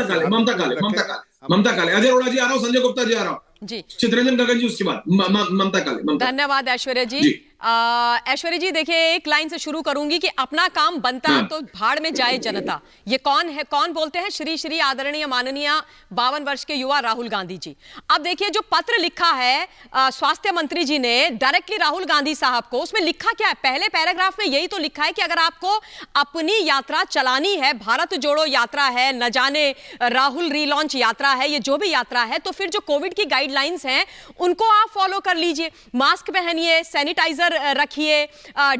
काले, ममता काले, अजय अरोड़ा जी आ रहा हूँ, संजय गुप्ता जी आ रहा हूँ जी, चित्ररंजन गगन जी उसके बाद ममता काले। धन्यवाद ऐश्वर्या जी। ऐश्वर्या जी देखिए, एक लाइन से शुरू करूंगी कि अपना काम बनता तो भाड़ में जाए जनता। ये कौन है, कौन बोलते हैं? श्री श्री आदरणीय माननीय 52 वर्ष के युवा राहुल गांधी जी। अब देखिए जो पत्र लिखा है स्वास्थ्य मंत्री जी ने डायरेक्टली राहुल गांधी साहब को, उसमें लिखा क्या है? पहले पैराग्राफ में यही तो लिखा है कि अगर आपको अपनी यात्रा चलानी है, भारत जोड़ो यात्रा है, न जाने राहुल रीलॉन्च यात्रा है, ये जो भी यात्रा है, तो फिर जो कोविड की गाइडलाइंस हैं उनको आप फॉलो कर लीजिए। मास्क पहनिए, सैनिटाइजर रखिए,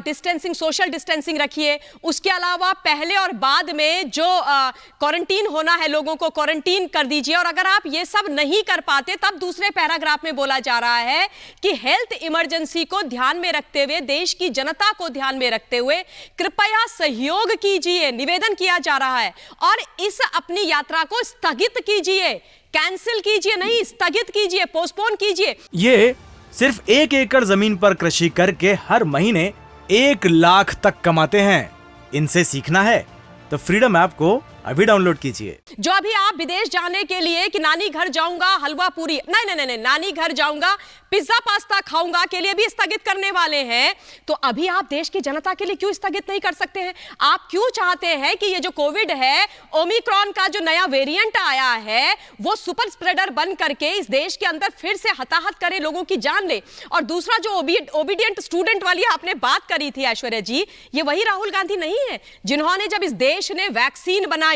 डिस्टेंसिंग, सोशल डिस्टेंसिंग रखिए। उसके अलावा पहले और बाद में जो क्वारंटीन होना है लोगों को क्वारंटीन कर दीजिए। और अगर आप ये सब नहीं कर पाते, तब दूसरे पैराग्राफ में बोला जा रहा है कि हेल्थ इमरजेंसी को ध्यान में रखते हुए, देश की जनता को ध्यान में रखते हुए कृपया सहयोग कीजिए, निवेदन किया जा रहा है। और इस अपनी यात्रा को स्थगित कीजिए, कैंसिल कीजिए नहीं, स्थगित कीजिए, पोस्टपोन कीजिए। ये सिर्फ 1 एकड़ जमीन पर कृषि करके हर महीने 1 लाख तक कमाते हैं। इनसे सीखना है तो फ्रीडम ऐप को अभी डाउनलोड कीजिए। जो अभी आप विदेश जाने के लिए कि नानी घर जाऊंगा हलवा पूरी, नहीं, नानी घर जाऊंगा पिज्जा पास्ता खाऊंगा के लिए भी स्थगित करने वाले हैं, तो अभी आप देश की जनता के लिए क्यों स्थगित नहीं कर सकते हैं? आप क्यों चाहते हैं कि ये जो कोविड है, ओमिक्रॉन का जो नया वेरिएंट आया है, वो सुपर स्प्रेडर बन करके इस देश के अंदर फिर से हताहत करे, लोगों की जान ले? और दूसरा जो ओबीडियंट स्टूडेंट वाली आपने बात करी थी ऐश्वर्या जी, ये वही राहुल गांधी नहीं है जिन्होंने जब इस देश ने वैक्सीन बनाई,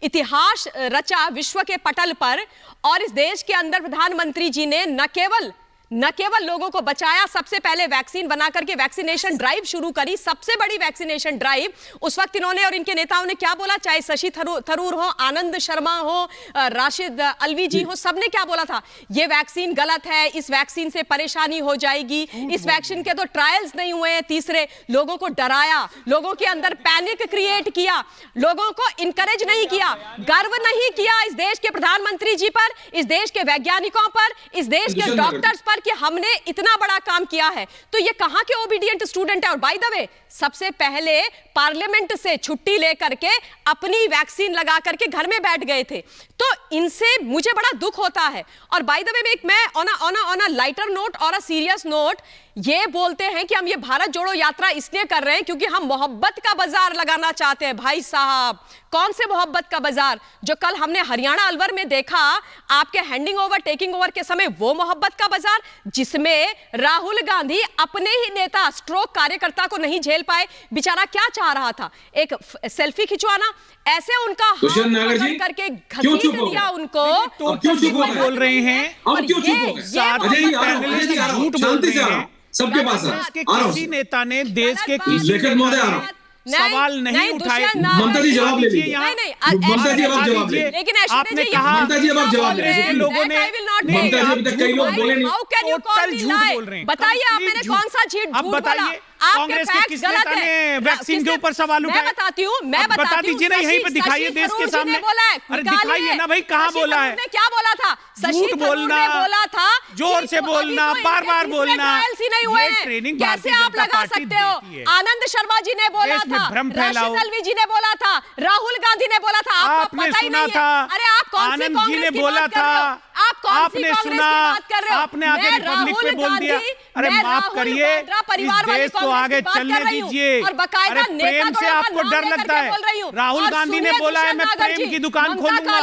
इतिहास रचा विश्व के पटल पर, और इस देश के अंदर प्रधानमंत्री जी ने न केवल लोगों को बचाया, सबसे पहले वैक्सीन बना करके वैक्सीनेशन ड्राइव शुरू करी, सबसे बड़ी वैक्सीनेशन ड्राइव। उस वक्त इन्होंने और इनके नेताओं ने क्या बोला, चाहे शशि थरूर हो, आनंद शर्मा हो, राशिद अलवी जी हो, सबने क्या बोला था? ये वैक्सीन गलत है, इस वैक्सीन से परेशानी हो जाएगी, इस वैक्सीन के तो ट्रायल्स नहीं हुए हैं। तीसरे, लोगों को डराया, लोगों के अंदर पैनिक क्रिएट किया, लोगों को इंकरेज नहीं किया, गर्व नहीं किया इस देश के प्रधानमंत्री जी पर, इस देश के वैज्ञानिकों पर, इस देश के डॉक्टर्स पर कि हमने इतना बड़ा काम किया है। तो ये कहां के ओबीडिएंट स्टूडेंट है? और बाय द वे, सबसे पहले पार्लियामेंट से छुट्टी लेकर के अपनी वैक्सीन लगा करके घर में बैठ गए थे। तो इनसे मुझे बड़ा दुख होता है। और बाय द वे, मैं ऑन अ लाइटर नोट और अ सीरियस नोट, ये बोलते हैं कि हम ये भारत जोड़ो यात्रा इसलिए कर रहे हैं क्योंकि हम मोहब्बत का बाजार लगाना चाहते हैं। भाई साहब, कौन से मोहब्बत का बाजार? जो कल हमने हरियाणा अलवर में देखा आपके हैंडिंग ओवर टेकिंग ओवर के समय, वो मोहब्बत का बाजार जिसमें राहुल गांधी अपने ही नेता स्ट्रोक कार्यकर्ता को नहीं झेल पाए। बेचारा क्या चाह रहा था? एक सेल्फी खिंचवाना, ऐसे उनका हाथ करके घसीट दिया उनको। बोल रहे हैं और झूठ बोल रहे हैं सबके पास किसी नेता ने देश के सवाल नहीं उठाए। ममता जी जवाब ले लीजिए। ममता जी अब जवाब ले। लेकिन आपने कहा ममता जी अब जवाब ले। लोगों ने ममता जी अभी तक कई लोग बोले नहीं। टोटल झूठ बोल रहे हैं। बताइए आप, मैंने कौन सा झूठ बोला? बताइए, कांग्रेस के किस नेता ने वैक्सीन के ऊपर सवाल उठाया? मैं बताती हूँ, बता दीजिए ना, यहीं पे दिखाइए देश के सामने। अरे दिखाइए ना भाई, कहाँ बोला है? क्या बोला था? झूठ बोलना, बोला था जोर से बोलना, बार बार बोलना, ये ट्रेनिंग कैसे आप लगा सकते हो? आनंद शर्मा जी ने बोला था, राशिद अलवी जी ने बोला था, राहुल गांधी ने बोला था, आपको पता ही नहीं है। अरे आप कौन सी कांग्रेस की बात कर रहे हो? आप कौन सी कांग्रेस की बात कर रहे हो? आपने आगे रिपब्लिक पे बोल दिया। अरे माफ करिए, इस देश को आगे चलने दीजिए। अरे प्रेम से आपको डर लगता है? राहुल गांधी ने बोला है मैं प्रेम की दुकान खोलूंगा,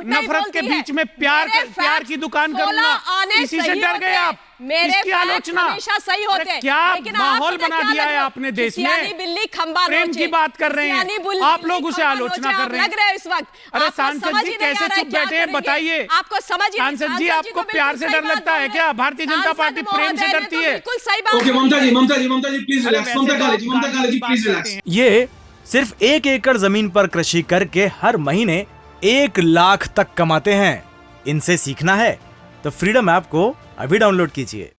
नफरत के बीच में प्यार की दुकान करूंगा। इसी से डर गए आप? मेरे आलोचना हमेशा सही होते हैं। क्या माहौल बना दिया है आपने देश में? बिल्ली खंबा प्रेम की बात कर रहे हैं आप लोग, उसे आलोचना कर रहे हैं इस वक्त। अरे सांसद जी कैसे चुप बैठे हैं बताइए? आपको समझ, सांसद जी आपको प्यार से डर लगता है क्या? भारतीय जनता पार्टी प्रेम से डरती है? बिल्कुल सही बात। Okay Mamta ji please relax. Mamta Kale ji please relax. ये सिर्फ 1 एकड़ जमीन पर कृषि करके हर महीने 1 लाख तक कमाते हैं। इनसे सीखना है तो फ्रीडम ऐप को अभी डाउनलोड कीजिए।